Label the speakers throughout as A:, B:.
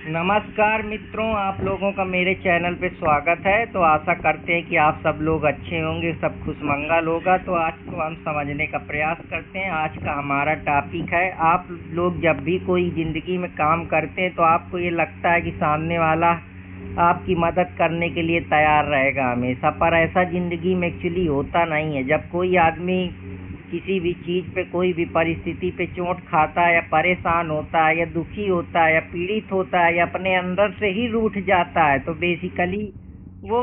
A: नमस्कार मित्रों, आप लोगों का मेरे चैनल पे स्वागत है। तो आशा करते हैं कि आप सब लोग अच्छे होंगे, सब खुशमंगल होगा। तो आज को हम समझने का प्रयास करते हैं। आज का हमारा टॉपिक है, आप लोग जब भी कोई ज़िंदगी में काम करते हैं तो आपको ये लगता है कि सामने वाला आपकी मदद करने के लिए तैयार रहेगा हमेशा, पर ऐसा ज़िंदगी में एक्चुअली होता नहीं है। जब कोई आदमी किसी भी चीज़ पे, कोई भी परिस्थिति पे चोट खाता है या परेशान होता है या दुखी होता है या पीड़ित होता है या अपने अंदर से ही रूठ जाता है, तो बेसिकली वो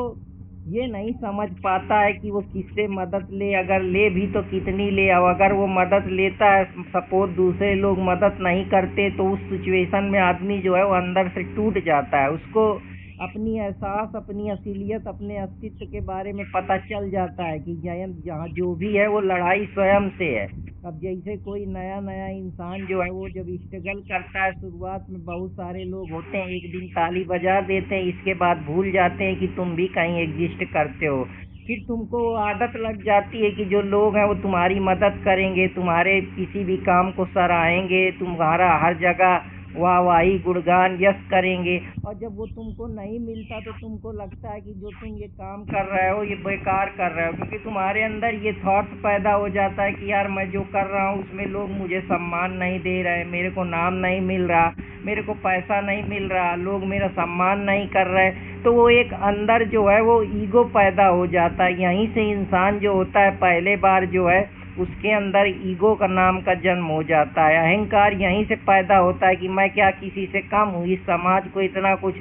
A: ये नहीं समझ पाता है कि वो किससे मदद ले, अगर ले भी तो कितनी ले। और अगर वो मदद लेता है, सपोज दूसरे लोग मदद नहीं करते, तो उस सिचुएशन में आदमी जो है वो अंदर से टूट जाता है। उसको अपनी एहसास, अपनी असलियत, अपने अस्तित्व के बारे में पता चल जाता है कि जहाँ जो भी है वो लड़ाई स्वयं से है। अब जैसे कोई नया नया इंसान जो है वो जब स्ट्रगल करता है, शुरुआत में बहुत सारे लोग होते हैं, एक दिन ताली बजा देते हैं, इसके बाद भूल जाते हैं कि तुम भी कहीं एग्जिस्ट करते हो। फिर तुमको आदत लग जाती है कि जो लोग हैं वो तुम्हारी मदद करेंगे, तुम्हारे किसी भी काम को सराहेंगे, तुम्हारा हर जगह वाहवाही गुणगान यश करेंगे। और जब वो तुमको नहीं मिलता तो तुमको लगता है कि जो तुम ये काम कर रहे हो ये बेकार कर रहे हो, क्योंकि तुम्हारे अंदर ये थॉट्स पैदा हो जाता है कि यार मैं जो कर रहा हूँ उसमें लोग मुझे सम्मान नहीं दे रहे, मेरे को नाम नहीं मिल रहा, मेरे को पैसा नहीं मिल रहा, लोग मेरा सम्मान नहीं कर रहे। तो वो एक अंदर जो है वो ईगो पैदा हो जाता है। यहीं से इंसान जो होता है पहले बार जो है उसके अंदर ईगो का नाम का जन्म हो जाता है। अहंकार यहीं से पैदा होता है कि मैं क्या किसी से कम हूँ, इस समाज को इतना कुछ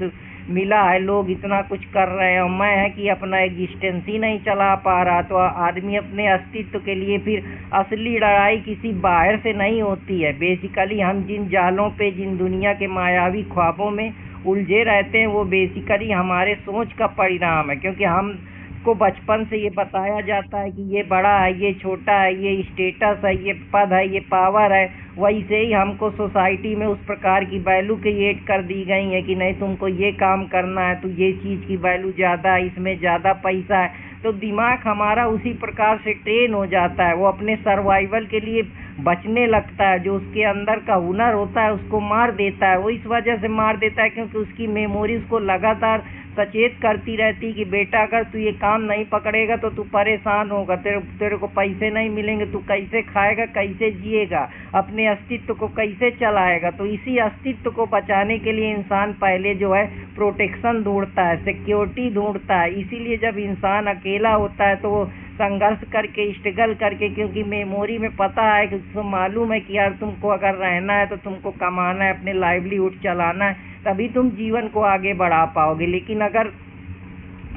A: मिला है, लोग इतना कुछ कर रहे हैं और मैं है कि अपना एग्जिस्टेंस ही नहीं चला पा रहा। तो आदमी अपने अस्तित्व के लिए फिर असली लड़ाई किसी बाहर से नहीं होती है। बेसिकली हम जिन जालों पे, जिन दुनिया के मायावी ख्वाबों में उलझे रहते हैं वो बेसिकली हमारे सोच का परिणाम है। क्योंकि हम को बचपन से ये बताया जाता है कि ये बड़ा है, ये छोटा है, ये स्टेटस है, ये पद है, ये पावर है। वैसे ही हमको सोसाइटी में उस प्रकार की वैल्यू क्रिएट कर दी गई है कि नहीं तुमको ये काम करना है, तो ये चीज़ की वैल्यू ज़्यादा है, इसमें ज़्यादा पैसा है। तो दिमाग हमारा उसी प्रकार से ट्रेन हो जाता है, वो अपने सर्वाइवल के लिए बचने लगता है। जो उसके अंदर का हुनर होता है उसको मार देता है। वो इस वजह से मार देता है क्योंकि उसकी मेमोरी उसको लगातार सचेत करती रहती कि बेटा अगर तू ये काम नहीं पकड़ेगा तो तू परेशान होगा, तेरे को पैसे नहीं मिलेंगे, तू कैसे खाएगा, कैसे जिएगा, अपने अस्तित्व को कैसे चलाएगा। तो इसी अस्तित्व को बचाने के लिए इंसान पहले जो है प्रोटेक्शन ढूंढता है, सिक्योरिटी ढूंढता है। इसीलिए जब इंसान अकेला होता है तो वो संघर्ष करके, स्ट्रगल करके, क्योंकि मेमोरी में पता है कि उसको मालूम है कि यार तुमको अगर रहना है तो तुमको कमाना है, अपने लाइवलीहुड चलाना है, तभी तुम जीवन को आगे बढ़ा पाओगे। लेकिन अगर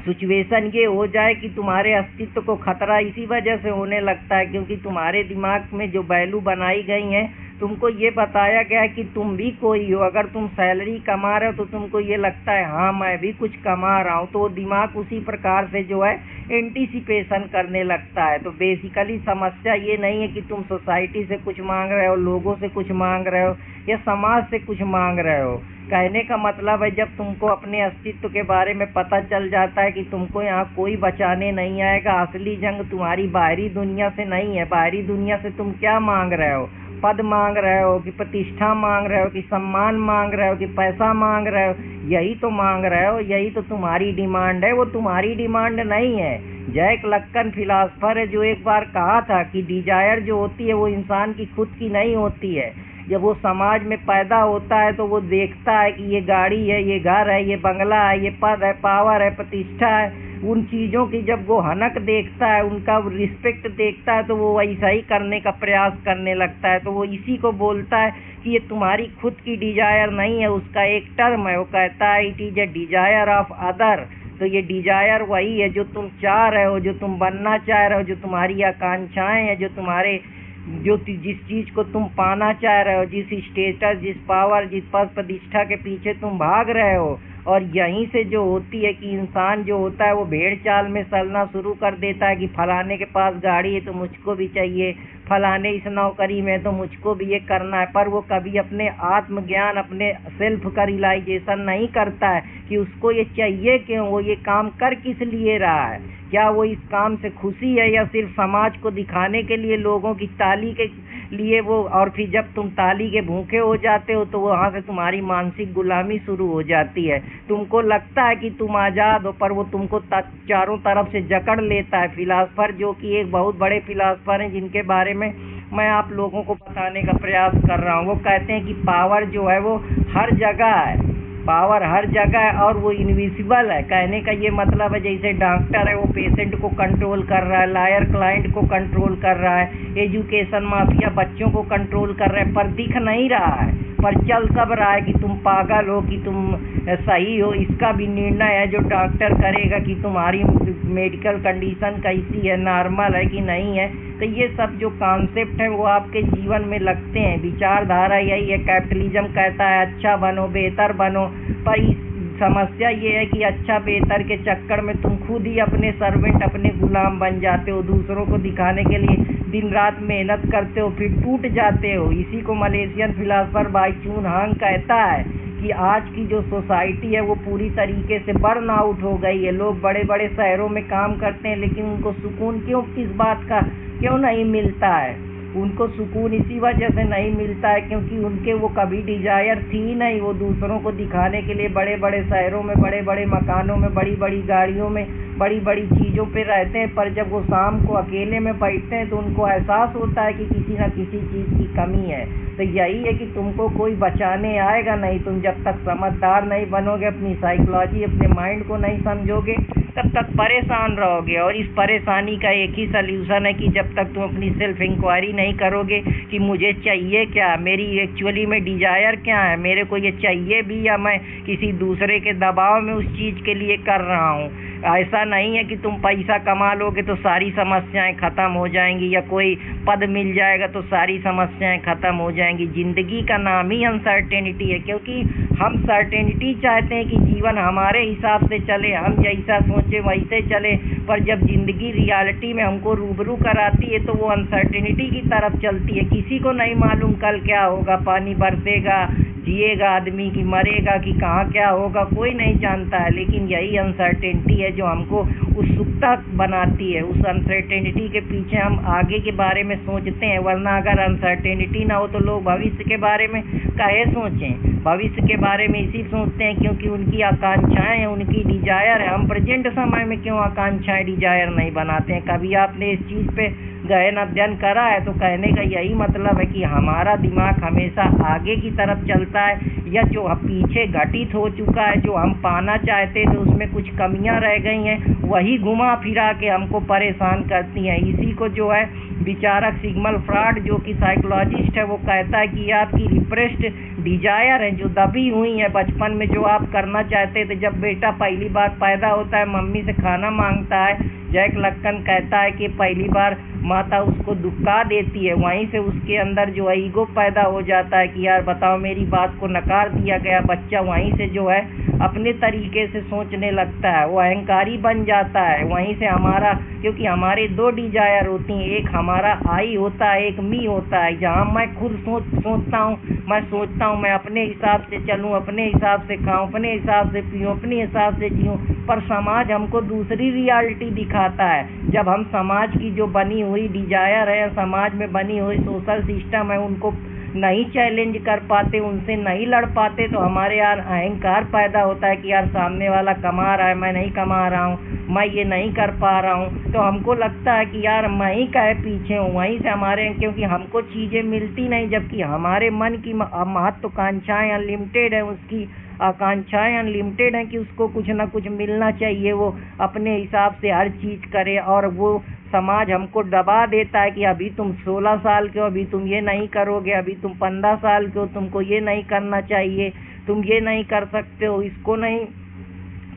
A: सिचुएशन ये हो जाए कि तुम्हारे अस्तित्व को खतरा इसी वजह से होने लगता है क्योंकि तुम्हारे दिमाग में जो वैल्यू बनाई गई है, तुमको ये बताया गया है कि तुम भी कोई हो। अगर तुम सैलरी कमा रहे हो तो तुमको ये लगता है हाँ मैं भी कुछ कमा रहा हूँ, तो वो दिमाग उसी प्रकार से जो है एंटीसिपेशन करने लगता है। तो बेसिकली समस्या ये नहीं है कि तुम सोसाइटी से कुछ मांग रहे हो, लोगों से कुछ मांग रहे हो या समाज से कुछ मांग रहे हो। कहने का मतलब है जब तुमको अपने अस्तित्व के बारे में पता चल जाता है कि तुमको यहाँ कोई बचाने नहीं आएगा, असली जंग तुम्हारी बाहरी दुनिया से नहीं है। बाहरी दुनिया से तुम क्या मांग रहे हो? पद मांग रहे हो कि प्रतिष्ठा मांग रहे हो कि सम्मान मांग रहे हो कि पैसा मांग रहे हो? यही तो मांग रहे हो, यही तो तुम्हारी डिमांड है। वो तुम्हारी डिमांड नहीं है। जैक लक्कन फिलासफर है जो एक बार कहा था कि डिजायर जो होती है वो इंसान की खुद की नहीं होती है। जब वो समाज में पैदा होता है तो वो देखता है कि ये गाड़ी है, ये घर है, ये बंगला है, ये पद है, पावर है, प्रतिष्ठा है, उन चीज़ों की जब वो हनक देखता है, उनका रिस्पेक्ट देखता है, तो वो वैसा ही करने का प्रयास करने लगता है। तो वो इसी को बोलता है कि ये तुम्हारी खुद की डिजायर नहीं है। उसका एक टर्म है, वो कहता है it is a desire of other. तो ये डिजायर वही है जो तुम चाह रहे हो, जो तुम बनना चाह रहे हो, जो तुम्हारी आकांक्षाएं हैं, जो तुम्हारे जिस चीज को तुम पाना चाह रहे हो, जिस स्टेटस, जिस पावर, जिस पद प्रतिष्ठा के पीछे तुम भाग रहे हो। और यहीं से जो होती है कि इंसान जो होता है वो भेड़ चाल में चलना शुरू कर देता है कि फलाने के पास गाड़ी है तो मुझको भी चाहिए, फलाने इस नौकरी में तो मुझको भी ये करना है। पर वो कभी अपने आत्मज्ञान, अपने सेल्फ का रियलाइजेशन नहीं करता है कि उसको ये चाहिए क्यों, वो ये काम कर किस लिए रहा है। क्या वो इस काम से खुशी है या सिर्फ समाज को दिखाने के लिए, लोगों की ताली के लिए वो, और फिर जब तुम ताली के भूखे हो जाते हो तो वहाँ से तुम्हारी मानसिक गुलामी शुरू हो जाती है। तुमको लगता है कि तुम आज़ाद हो, पर वो तुमको चारों तरफ से जकड़ लेता है। फिलासफर, जो कि एक बहुत बड़े फिलासफर हैं जिनके बारे में मैं आप लोगों को बताने का प्रयास कर रहा हूँ, वो कहते हैं कि पावर जो है वो हर जगह है, पावर हर जगह है और वो इनविजिबल है। कहने का ये मतलब है, जैसे डॉक्टर है वो पेशेंट को कंट्रोल कर रहा है, लॉयर क्लाइंट को कंट्रोल कर रहा है, एजुकेशन माफिया बच्चों को कंट्रोल कर रहे हैं, पर दिख नहीं रहा है, पर चल सब रहा है कि तुम पागल हो कि तुम सही हो। इसका भी निर्णय है जो डॉक्टर करेगा कि तुम्हारी मेडिकल कंडीशन कैसी है, नॉर्मल है कि नहीं है। तो ये सब जो कॉन्सेप्ट है वो आपके जीवन में लगते हैं। विचारधारा यही है, कैपिटलिज्म कहता है अच्छा बनो, बेहतर बनो, पर समस्या ये है कि अच्छा बेहतर के चक्कर में तुम खुद ही अपने सर्वेंट, अपने गुलाम बन जाते हो। दूसरों को दिखाने के लिए दिन रात मेहनत करते हो, फिर टूट जाते हो। इसी को मलेशियन फिलासफर बाई चून हांग कहता है कि आज की जो सोसाइटी है वो पूरी तरीके से बर्न आउट हो गई है। लोग बड़े बड़े शहरों में काम करते हैं, लेकिन उनको सुकून क्यों, किस बात का क्यों नहीं मिलता है? उनको सुकून इसी वजह से नहीं मिलता है क्योंकि उनके वो कभी डिजायर थी नहीं। वो दूसरों को दिखाने के लिए बड़े बड़े शहरों में, बड़े बड़े मकानों में, बड़ी बड़ी गाड़ियों में, बड़ी बड़ी चीज़ों पे रहते हैं, पर जब वो शाम को अकेले में बैठते हैं तो उनको एहसास होता है कि किसी न किसी चीज़ की कमी है। तो यही है कि तुमको कोई बचाने आएगा नहीं। तुम जब तक समझदार नहीं बनोगे, अपनी साइकोलॉजी, अपने माइंड को नहीं समझोगे, तब तक परेशान रहोगे। और इस परेशानी का एक ही सल्यूशन है कि जब तक तुम अपनी सेल्फ इंक्वायरी नहीं करोगे कि मुझे चाहिए क्या, मेरी एक्चुअली में डिजायर क्या है, मेरे को ये चाहिए भी या मैं किसी दूसरे के दबाव में उस चीज़ के लिए कर रहा हूँ। ऐसा नहीं है कि तुम पैसा कमा लोगे तो सारी समस्याएं ख़त्म हो जाएंगी, या कोई पद मिल जाएगा तो सारी समस्याएं ख़त्म हो जाएंगी। ज़िंदगी का नाम ही अनसर्टेनिटी है, क्योंकि हम सर्टेनिटी चाहते हैं कि जीवन हमारे हिसाब से चले, हम जैसा सोचे वैसे चले, पर जब ज़िंदगी रियलिटी में हमको रूबरू कराती है तो वो अनसर्टेनिटी की तरफ चलती है। किसी को नहीं मालूम कल क्या होगा, पानी बरसेगा, जिएगा आदमी कि मरेगा, कि कहाँ क्या होगा, कोई नहीं जानता है। लेकिन यही अनसर्टेनिटी है जो हमको उत्सुकता बनाती है। उस अनसर्टेनिटी के पीछे हम आगे के बारे में सोचते हैं, वरना अगर अनसर्टेनिटी ना हो तो लोग भविष्य के बारे में काहे सोचें। भविष्य के बारे में इसी सोचते हैं क्योंकि उनकी आकांक्षाएं हैं, उनकी डिजायर है। हम प्रेजेंट समय में क्यों आकांक्षाएं, डिजायर नहीं बनाते हैं? कभी आपने इस चीज़ पे गहन अध्ययन करा है? तो कहने का यही मतलब है कि हमारा दिमाग हमेशा आगे की तरफ चलता है, या जो पीछे घटित हो चुका है, जो हम पाना चाहते थे उसमें कुछ कमियां रह गई हैं, वही घुमा फिरा के हमको परेशान करती हैं। इसी को जो है विचारक सिगमंड फ्रॉइड, जो कि साइकोलॉजिस्ट है, वो कहता है कि आपकी रिप्रेस्ड डिजायर है, जो दबी हुई है बचपन में, जो आप करना चाहते थे। जब बेटा पहली बार पैदा होता है, मम्मी से खाना मांगता है, जैक लक्कन कहता है कि पहली बार माता उसको दुबका देती है, वहीं से उसके अंदर जो है ईगो पैदा हो जाता है कि यार बताओ मेरी बात को नकार दिया गया। बच्चा वहीं से जो है अपने तरीके से सोचने लगता है, वो अहंकारी बन जाता है। वहीं से हमारा, क्योंकि हमारे दो डिजायर होती हैं, एक हमारा आई होता है, एक मी होता है। जहाँ मैं खुद सोचता हूँ, मैं सोचता हूँ मैं अपने हिसाब से चलूँ, अपने हिसाब से खाऊँ, अपने हिसाब से पीऊँ, अपने हिसाब से जीऊँ, पर समाज हमको दूसरी रियलिटी दिखाता है। जब हम समाज की जो बनी हुई डिजायर है, समाज में बनी हुई सोशल सिस्टम है, उनको नहीं चैलेंज कर पाते, उनसे नहीं लड़ पाते, तो हमारे यार अहंकार पैदा होता है कि यार सामने वाला कमा रहा है, मैं नहीं कमा रहा हूँ, मैं ये नहीं कर पा रहा हूँ, तो हमको लगता है कि यार मैं ही काहे पीछे हूँ। वहीं से हमारे, क्योंकि हमको चीज़ें मिलती नहीं, जबकि हमारे मन की महत्वाकांक्षाएं अनलिमिटेड है, उसकी आकांक्षाएं अनलिमिटेड हैं कि उसको कुछ ना कुछ मिलना चाहिए, वो अपने हिसाब से हर चीज़ करे। और वो समाज हमको दबा देता है कि अभी तुम 16 साल के हो, अभी तुम ये नहीं करोगे, अभी तुम 15 साल के हो, तुमको ये नहीं करना चाहिए, तुम ये नहीं कर सकते हो, इसको नहीं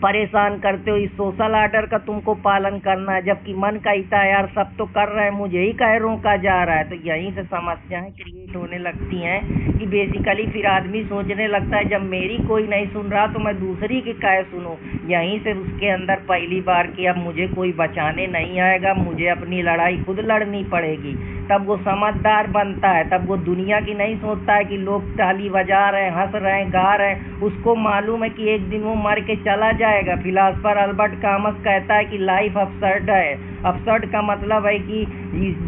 A: परेशान करते हो, इस सोशल आर्डर का तुमको पालन करना है। जबकि मन कहता है यार सब तो कर रहे हैं, मुझे ही काहे रोका जा रहा है। तो यहीं से समस्याएं क्रिएट होने लगती हैं कि बेसिकली फिर आदमी सोचने लगता है जब मेरी कोई नहीं सुन रहा तो मैं दूसरी की काहे सुनूं। यहीं से उसके अंदर पहली बार कि अब मुझे कोई बचाने नहीं आएगा, मुझे अपनी लड़ाई खुद लड़नी पड़ेगी। तब वो समझदार बनता है, तब वो दुनिया की नहीं सोचता है कि लोग ताली बजा रहे हैं, हंस रहे हैं, गा रहे हैं। उसको मालूम है कि एक दिन वो मर के चला जाएगा। फिलासफर अल्बर्ट कामस कहता है कि लाइफ अब्सर्ड है, अपसर्ड का मतलब है कि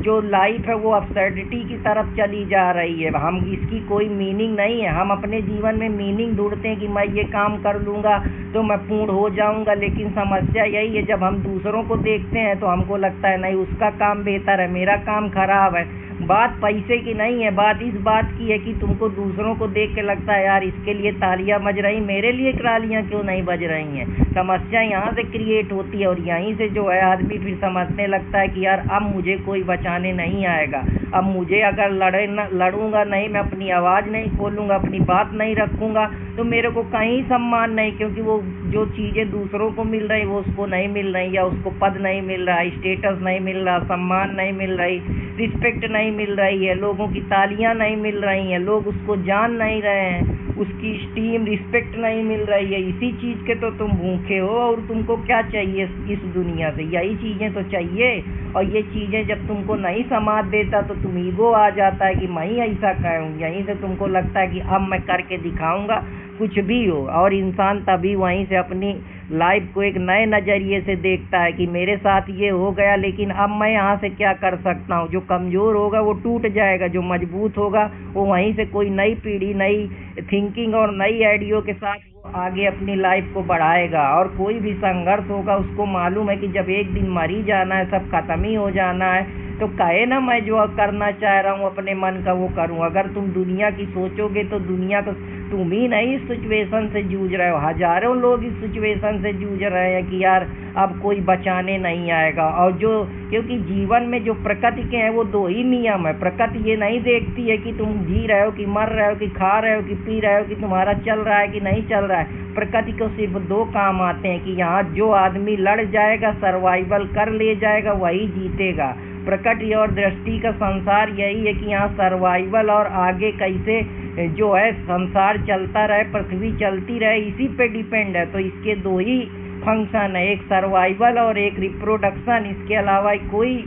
A: जो लाइफ है वो अपसर्डिटी की तरफ चली जा रही है। हम इसकी कोई मीनिंग नहीं है। हम अपने जीवन में मीनिंग ढूंढते हैं कि मैं ये काम कर लूँगा तो मैं पूर्ण हो जाऊँगा, लेकिन समस्या यही है जब हम दूसरों को देखते हैं तो हमको लगता है नहीं उसका काम बेहतर है, मेरा काम खराब है। बात पैसे की नहीं है, बात इस बात की है कि तुमको दूसरों को देख के लगता है यार इसके लिए तालियां बज रही, मेरे लिए तालियां क्यों नहीं बज रही हैं। समस्या यहाँ से क्रिएट होती है और यहीं से जो है आदमी फिर समझने लगता है कि यार अब मुझे कोई बचाने नहीं आएगा, अब मुझे अगर लड़ूंगा नहीं, मैं अपनी आवाज़ नहीं खोलूँगा, अपनी बात नहीं रखूँगा तो मेरे को कहीं सम्मान नहीं, क्योंकि वो जो चीज़ें दूसरों को मिल रही वो उसको नहीं मिल रही, या उसको पद नहीं मिल रहा, स्टेटस नहीं मिल रहा, सम्मान नहीं मिल रही, रिस्पेक्ट नहीं मिल रही है, लोगों की तालियां नहीं मिल रही हैं, लोग उसको जान नहीं रहे हैं, उसकी स्टीम रिस्पेक्ट नहीं मिल रही है। इसी चीज़ के तो तुम भूखे हो और तुमको क्या चाहिए इस दुनिया से, यही चीज़ें तो चाहिए। और ये चीज़ें जब तुमको नहीं समाज देता तो तुम ईगो आ जाता है कि मैं ही ऐसा कहूँ, यहीं से तुमको लगता है कि अब मैं करके दिखाऊंगा कुछ भी हो। और इंसान तभी वहीं से अपनी लाइफ को एक नए नज़रिए से देखता है कि मेरे साथ ये हो गया, लेकिन अब मैं यहाँ से क्या कर सकता हूँ। जो कमज़ोर होगा वो टूट जाएगा, जो मजबूत होगा वो वहीं से कोई नई पीढ़ी, नई थिंकिंग और नई आइडियो के साथ वो आगे अपनी लाइफ को बढ़ाएगा। और कोई भी संघर्ष होगा उसको मालूम है कि जब एक दिन मर ही जाना है, सब खत्म ही हो जाना है, तो कहे ना मैं जो करना चाह रहा हूँ अपने मन का वो करूँ। अगर तुम दुनिया की सोचोगे तो दुनिया तो तुम ही नहीं इस सिचुएशन से जूझ रहे हो, हजारों लोग इस सिचुएशन से जूझ रहे हैं कि यार अब कोई बचाने नहीं आएगा। और जो क्योंकि जीवन में जो प्रकृति के हैं वो दो ही नियम है। प्रकृति ये नहीं देखती है कि तुम जी रहे हो कि मर रहे हो कि खा रहे हो कि पी रहे हो कि तुम्हारा चल रहा है कि नहीं चल रहा है। प्रकृति को सिर्फ दो काम आते हैं कि यहाँ जो आदमी लड़ जाएगा, सर्वाइवल कर ले जाएगा, वही जीतेगा। प्रकृति और दृष्टि का संसार यही है कि यहाँ सर्वाइवल और आगे कैसे जो है संसार चलता रहे, पृथ्वी चलती रहे, इसी पे डिपेंड है। तो इसके दो ही फंक्शन है, एक सर्वाइवल और एक रिप्रोडक्शन। इसके अलावा कोई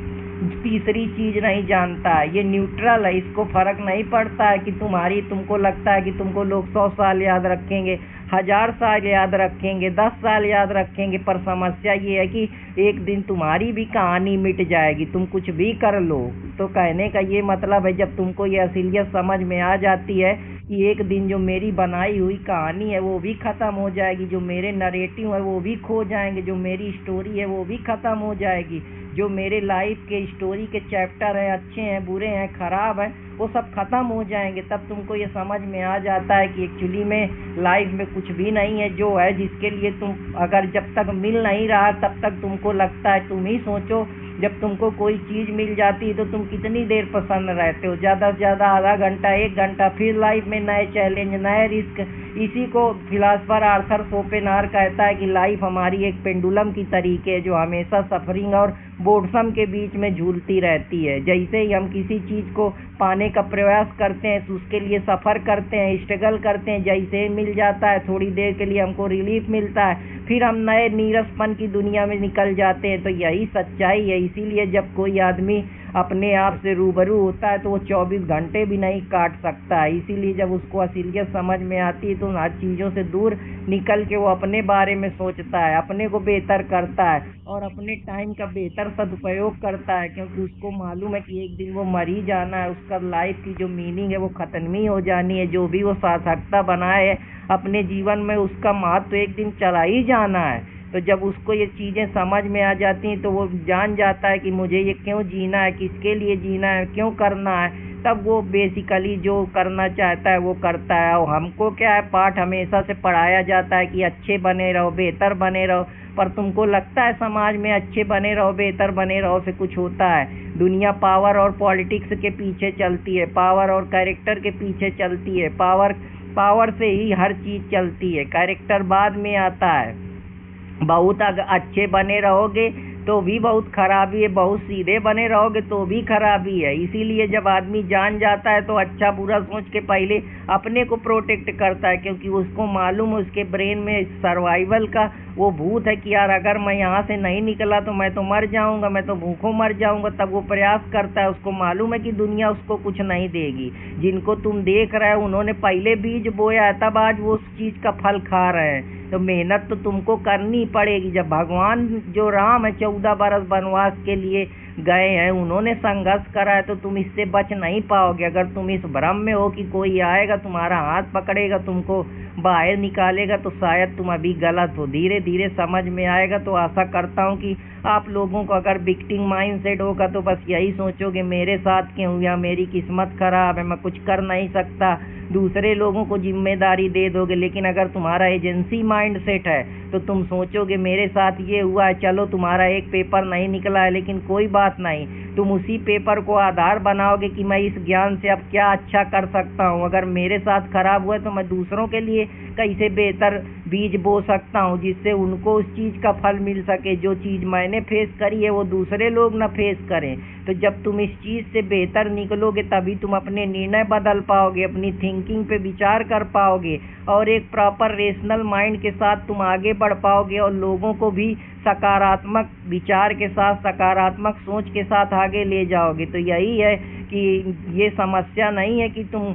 A: तीसरी चीज नहीं जानता है, ये न्यूट्रल है, इसको फर्क नहीं पड़ता है कि तुमको लगता है कि तुमको लोग 100 साल याद रखेंगे, 1000 साल याद रखेंगे, 10 साल याद रखेंगे, पर समस्या ये है कि एक दिन तुम्हारी भी कहानी मिट जाएगी, तुम कुछ भी कर लो। तो कहने का ये मतलब है जब तुमको ये असलियत समझ में आ जाती है कि एक दिन जो मेरी बनाई हुई कहानी है वो भी खत्म हो जाएगी, जो मेरे नरेटिव है वो भी खो जाएंगे, जो मेरी स्टोरी है वो भी खत्म हो जाएगी, जो मेरे लाइफ के स्टोरी के चैप्टर हैं, अच्छे हैं, बुरे हैं, खराब हैं, वो सब खत्म हो जाएंगे। तब तुमको ये समझ में आ जाता है कि एक्चुअली में लाइफ में कुछ भी नहीं है जो है, जिसके लिए तुम अगर जब तक मिल नहीं रहा तब तक तुमको लगता है। तुम ही सोचो जब तुमको कोई चीज़ मिल जाती है तो तुम कितनी देर प्रसन्न रहते हो, ज़्यादा से ज़्यादा आधा घंटा, 1 घंटा, फिर लाइफ में नए चैलेंज, नए रिस्क। इसी को फिलासफर आर्थर शोपेनहावर कहता है कि लाइफ हमारी एक पेंडुलम की तरीके है जो हमेशा सफरिंग और बोर्डसम के बीच में झूलती रहती है। जैसे ही हम किसी चीज़ को पाने का प्रयास करते हैं तो उसके लिए सफ़र करते हैं, स्ट्रगल करते हैं, जैसे ही मिल जाता है थोड़ी देर के लिए हमको रिलीफ मिलता है, फिर हम नए नीरसपन की दुनिया में निकल जाते हैं। तो यही सच्चाई है। इसीलिए जब कोई आदमी अपने आप से रूबरू होता है तो वो 24 घंटे भी नहीं काट सकता है। इसीलिए जब उसको असलियत समझ में आती है तो हर चीज़ों से दूर निकल के वो अपने बारे में सोचता है, अपने को बेहतर करता है और अपने टाइम का बेहतर सदुपयोग करता है, क्योंकि उसको मालूम है कि एक दिन वो मर ही जाना है, उसका लाइफ की जो मीनिंग है वो ख़त्म ही हो जानी है। जो भी वो सार्थकता बनाए है अपने जीवन में उसका महत्व एक दिन चला ही जाना है। तो जब उसको ये चीज़ें समझ में आ जाती हैं तो वो जान जाता है कि मुझे ये क्यों जीना है, किसके लिए जीना है, क्यों करना है। तब वो बेसिकली जो करना चाहता है वो करता है। और हमको क्या है, पाठ हमेशा से पढ़ाया जाता है कि अच्छे बने रहो, बेहतर बने रहो, पर तुमको लगता है समाज में अच्छे बने रहो, बेहतर बने रहो से कुछ होता है? दुनिया पावर और पॉलिटिक्स के पीछे चलती है, पावर और कैरेक्टर के पीछे चलती है। पावर से ही हर चीज़ चलती है, कैरेक्टर बाद में आता है। बहुत अच्छे बने रहोगे तो भी बहुत खराबी है, बहुत सीधे बने रहोगे तो भी खराबी है। इसीलिए जब आदमी जान जाता है तो अच्छा बुरा सोच के पहले अपने को प्रोटेक्ट करता है, क्योंकि उसको मालूम है उसके ब्रेन में सर्वाइवल का वो भूत है कि यार अगर मैं यहाँ से नहीं निकला तो मैं तो मर जाऊँगा, मैं तो भूखों मर जाऊँगा। तब वो प्रयास करता है, उसको मालूम है कि दुनिया उसको कुछ नहीं देगी। जिनको तुम देख रहे हो उन्होंने पहले बीज बोया है, तब आज वो उस चीज़ का फल खा रहे हैं। तो मेहनत तो तुमको करनी पड़ेगी। जब भगवान जो राम है 14 बरस वनवास के लिए गए हैं, उन्होंने संघर्ष करा है, तो तुम इससे बच नहीं पाओगे। अगर तुम इस भ्रम में हो कि कोई आएगा तुम्हारा हाथ पकड़ेगा तुमको बाहर निकालेगा, तो शायद तुम अभी गलत हो। धीरे धीरे समझ में आएगा। तो आशा करता हूँ कि आप लोगों को अगर विक्टिम माइंडसेट होगा तो बस यही सोचोगे मेरे साथ क्यों हुआ, मेरी किस्मत खराब है, मैं कुछ कर नहीं सकता, दूसरे लोगों को जिम्मेदारी दे दोगे। लेकिन अगर तुम्हारा एजेंसी माइंड सेट है तो तुम सोचोगे मेरे साथ ये हुआ है, चलो तुम्हारा एक पेपर नहीं निकला है लेकिन कोई बात नहीं, तुम उसी पेपर को आधार बनाओगे कि मैं इस ज्ञान से अब क्या अच्छा कर सकता हूँ। अगर मेरे साथ खराब हुआ है तो मैं दूसरों के लिए कैसे बेहतर बीज बो सकता हूँ जिससे उनको उस चीज़ का फल मिल सके। जो चीज़ मैंने फेस करी है वो दूसरे लोग ना फेस करें। तो जब तुम इस चीज़ से बेहतर निकलोगे तभी तुम अपने निर्णय बदल पाओगे, अपनी थिंकिंग पे विचार कर पाओगे और एक प्रॉपर रेशनल माइंड के साथ तुम आगे बढ़ पाओगे और लोगों को भी सकारात्मक विचार के साथ, सकारात्मक सोच के साथ आगे ले जाओगे। तो यही है कि ये समस्या नहीं है कि तुम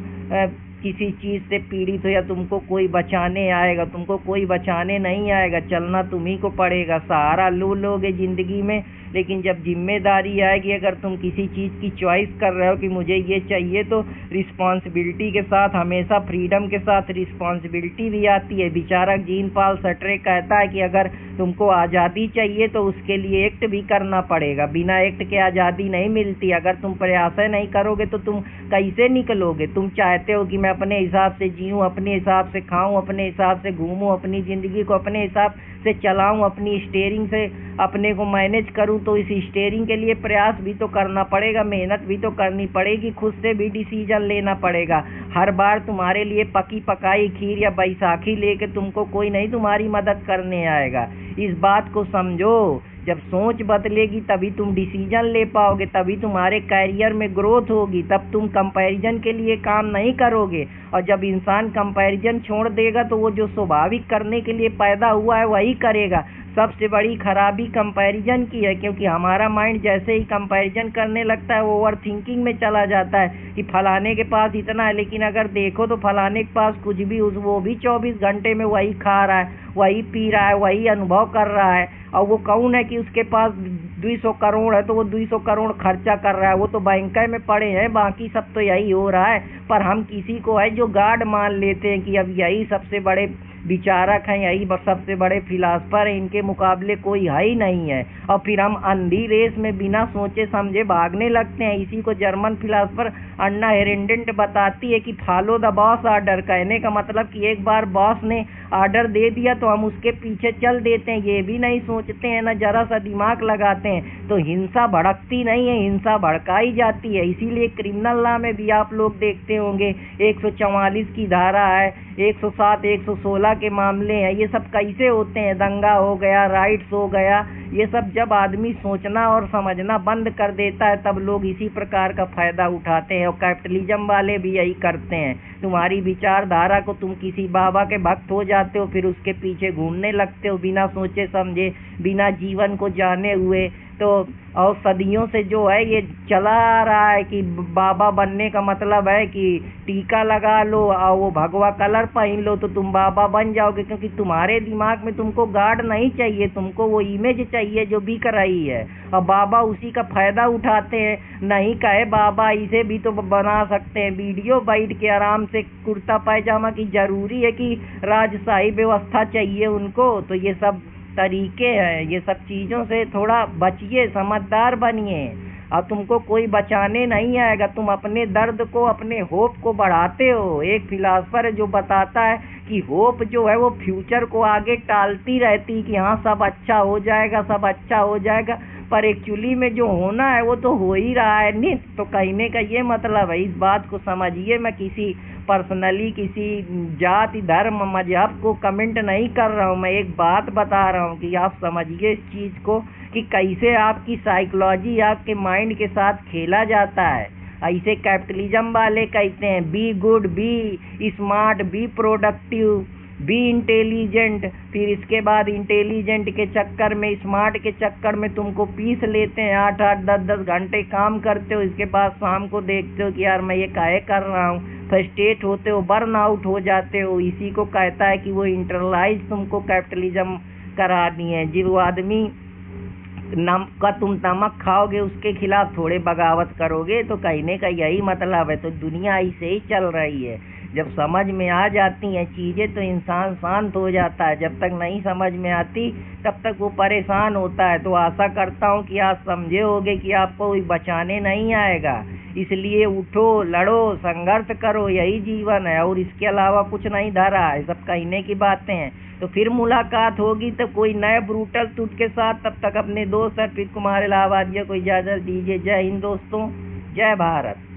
A: किसी चीज़ से पीड़ित हो या तुमको कोई बचाने आएगा, तुमको कोई बचाने नहीं आएगा, चलना तुम्ही को पड़ेगा। सहारा लो लोगे ज़िंदगी में, लेकिन जब जिम्मेदारी आएगी, अगर तुम किसी चीज़ की चॉइस कर रहे हो कि मुझे ये चाहिए, तो रिस्पॉन्सिबिलिटी के साथ, हमेशा फ्रीडम के साथ रिस्पॉन्सिबिलिटी भी आती है। विचारक जीन पॉल सर्ट्रे कहता है कि अगर तुमको आज़ादी चाहिए तो उसके लिए एक्ट भी करना पड़ेगा, बिना एक्ट के आज़ादी नहीं मिलती। अगर तुम प्रयास नहीं करोगे तो तुम कैसे निकलोगे। तुम चाहते हो कि मैं अपने हिसाब से जीऊँ, अपने हिसाब से खाऊँ, अपने हिसाब से घूमूँ, अपनी ज़िंदगी को अपने हिसाब से चलाऊँ, अपनी स्टीयरिंग से अपने को मैनेज करूँ, तो इस स्टीयरिंग के लिए प्रयास भी तो करना पड़ेगा, मेहनत भी तो करनी पड़ेगी, खुद से भी डिसीजन लेना पड़ेगा। हर बार तुम्हारे लिए पकी पकाई खीर या बैसाखी लेके तुमको कोई नहीं तुम्हारी मदद करने आएगा। इस बात को समझो। जब सोच बदलेगी तभी तुम डिसीजन ले पाओगे, तभी तुम्हारे कैरियर में ग्रोथ होगी, तब तुम कंपैरिजन के लिए काम नहीं करोगे। और जब इंसान कंपैरिजन छोड़ देगा तो वो जो स्वाभाविक करने के लिए पैदा हुआ है वही करेगा। सबसे बड़ी खराबी कंपैरिजन की है, क्योंकि हमारा माइंड जैसे ही कंपैरिजन करने लगता है वो ओवर थिंकिंग में चला जाता है कि फलाने के पास इतना है, लेकिन अगर देखो तो फलाने के पास कुछ भी, वो भी 24 घंटे में वही खा रहा है, वही पी रहा है, वही अनुभव कर रहा है। और वो कौन है कि उसके पास 200 करोड़ है तो वो 200 करोड़ खर्चा कर रहा है, वो तो बैंक में पड़े हैं, बाकी सब तो यही हो रहा है। पर हम किसी को है जो गार्ड मान लेते हैं कि अब यही सबसे बड़े विचारक हैं, यही सबसे बड़े फिलासफर हैं, इनके मुकाबले कोई है ही नहीं है। और फिर हम अंधी रेस में बिना सोचे समझे भागने लगते हैं। इसी को जर्मन फिलासफर अन्ना हेरेंडेंट बताती है कि फॉलो द बॉस ऑर्डर। कहने का मतलब कि एक बार बॉस ने ऑर्डर दे दिया तो हम उसके पीछे चल देते हैं, ये भी नहीं सोचते हैं, ना जरा सा दिमाग लगाते हैं। तो हिंसा भड़कती नहीं है, हिंसा भड़काई जाती है। इसीलिए क्रिमिनल लॉ में भी आप लोग देखते होंगे 144 की धारा है, 107, 116 के मामले हैं। ये सब कैसे होते हैं? दंगा हो गया, राइट्स हो गया, ये सब जब आदमी सोचना और समझना बंद कर देता है तब लोग इसी प्रकार का फायदा उठाते हैं। और कैपिटलिज्म वाले भी यही करते हैं। तुम्हारी विचारधारा को, तुम किसी बाबा के भक्त हो जाते हो, फिर उसके पीछे घूमने लगते हो बिना सोचे समझे, बिना जीवन को जाने हुए। तो और सदियों से जो है ये चला आ रहा है कि बाबा बनने का मतलब है कि टीका लगा लो और वो भगवा कलर पहन लो तो तुम बाबा बन जाओगे, क्योंकि तुम्हारे दिमाग में तुमको गार्ड नहीं चाहिए, तुमको वो इमेज चाहिए जो बिक रही है। और बाबा उसी का फायदा उठाते हैं। नहीं कहे बाबा इसे भी तो बना सकते हैं, वीडियो बैठ के आराम से कुर्ता पैजामा की जरूरी है कि राजशाही व्यवस्था चाहिए उनको। तो ये सब तरीके हैं, ये सब चीज़ों से थोड़ा बचिए, समझदार बनिए। और तुमको कोई बचाने नहीं आएगा, तुम अपने दर्द को, अपने होप को बढ़ाते हो। एक फिलासफर है जो बताता है कि होप जो है वो फ्यूचर को आगे टालती रहती कि हाँ सब अच्छा हो जाएगा, सब अच्छा हो जाएगा, पर एक्चुअली में जो होना है वो तो हो ही रहा है। नहीं तो कहने का ये मतलब है, इस बात को समझिए। मैं किसी पर्सनली किसी जाति, धर्म, मजहब को कमेंट नहीं कर रहा हूँ, मैं एक बात बता रहा हूँ कि आप समझिए इस चीज़ को कि कैसे आपकी साइकोलॉजी, आपके माइंड के साथ खेला जाता है। ऐसे कैपिटलिज्म वाले कहते हैं be good, be smart, be productive, be intelligent. फिर इसके बाद इंटेलिजेंट के चक्कर में, स्मार्ट के चक्कर में तुमको पीस लेते हैं, 8-8, 10-10 घंटे काम करते हो। इसके बाद शाम को देखते हो कि यार मैं ये काहे कर रहा हूँ, फ्रस्ट्रेट होते हो, बर्न आउट हो जाते हो। इसी को कहता है कि वो इंटरलाइज तुमको कैपिटलिज्म करानी है। जो आदमी तुम नमक खाओगे उसके खिलाफ थोड़े बगावत करोगे। तो कहने का यही मतलब है। तो दुनिया ऐसे ही चल रही है। जब समझ में आ जाती हैं चीज़ें तो इंसान शांत हो जाता है, जब तक नहीं समझ में आती तब तक वो परेशान होता है। तो आशा करता हूँ कि आप समझे होगे कि आपको कोई बचाने नहीं आएगा। इसलिए उठो, लड़ो, संघर्ष करो, यही जीवन है और इसके अलावा कुछ नहीं धरा है। सब कहने की बातें हैं। तो फिर मुलाकात होगी तो कोई नए ब्रूटल टूट के साथ। तब तक अपने दोस्त अर्पित कुमार इलाहाबादिया को इजाज़त दीजिए। जय हिंद दोस्तों, जय भारत।